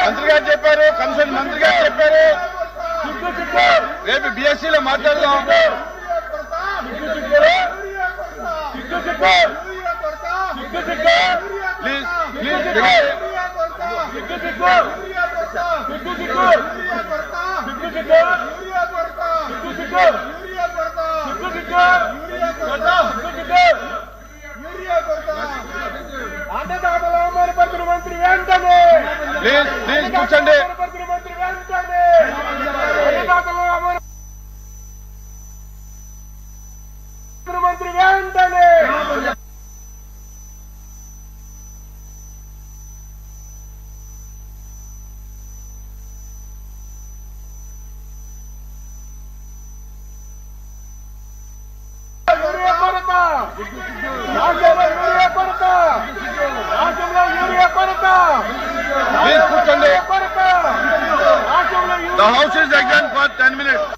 మంత్రి గారు చెప్పారు, కన్సర్న్ మంత్రి గారు చెప్పారు. రేపు బిఎస్సీలో మాట్లాడదాం. ప్లీజ్ అన్నదాతల అవమానపరిచిన మంత్రి వెంటనే, ప్లీజ్ ప్లీజ్ కూర్చోండి. మంత్రి వెంటనే అన్నదాతల మంత్రి వెంటనే ప్లీజ్ కూర్చోండి. The house is adjourned for 10 minutes.